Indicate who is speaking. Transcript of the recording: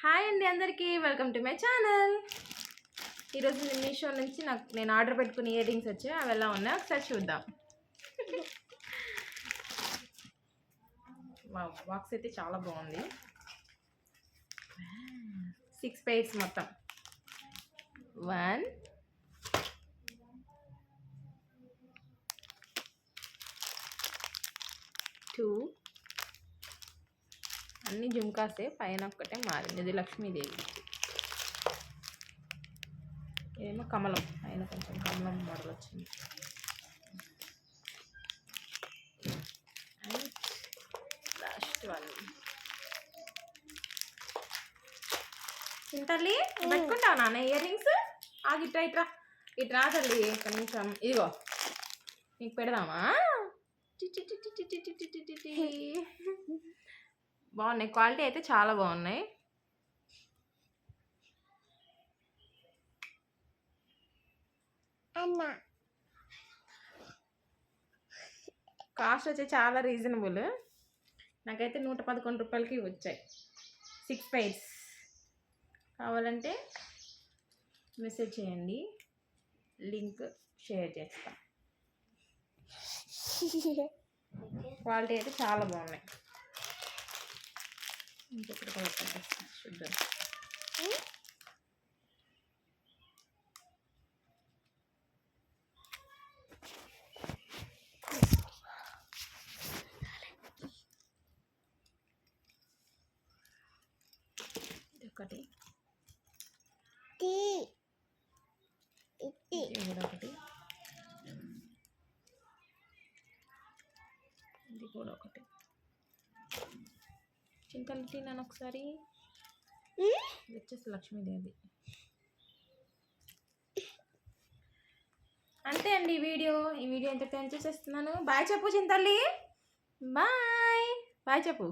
Speaker 1: Hi అండి అందరికీ, welcome to my channel. ఈరోజు మీషో నుంచి నేను ఆర్డర్ పెట్టుకుని ఇయర్ రింగ్స్ వచ్చాయి. అవి ఎలా ఉన్నాయో ఒకసారి చూద్దాం. బాక్స్ అయితే చాలా బాగుంది. 6 pairs మొత్తం. 1 2 అన్ని జుంకాసే, పైన ఒక్కటే మారింది. ఇది లక్ష్మీదేవి, ఇదేమో కమలం, పైన కొంచెం కమలం మోడల్ వచ్చింది. Last one. చింతల్లి పెట్టుకుంటావు నాన్న ఇయర్ రింగ్స్? ఆగి ఇట్రా ఇట్రా తల్లి కొంచెం. ఇదిగో నీకు పెడదామా? బాగున్నాయి, క్వాలిటీ అయితే చాలా బాగున్నాయి. కాస్ట్ వచ్చి చాలా రీజనబుల్. నాకైతే 111 రూపాయలకి వచ్చాయి. 6 pairs. కావాలంటే మెసేజ్ చేయండి, లింక్ షేర్ చేస్తా. క్వాలిటీ అయితే చాలా బాగున్నాయి. ఇంకొకటి కూడా చూద్దాం. ఒకటి ఒకటి, ఇది కూడా ఒకటి. చింతల్లి నన్ను ఒకసారి వచ్చేసి లక్ష్మీదేవి. అంతే అండి ఈ వీడియో ఇంతటితో ఎంజాయ్ చేస్తున్నాను. బాయ్ చెప్పు చింతల్లి. బాయ్ చెప్పు.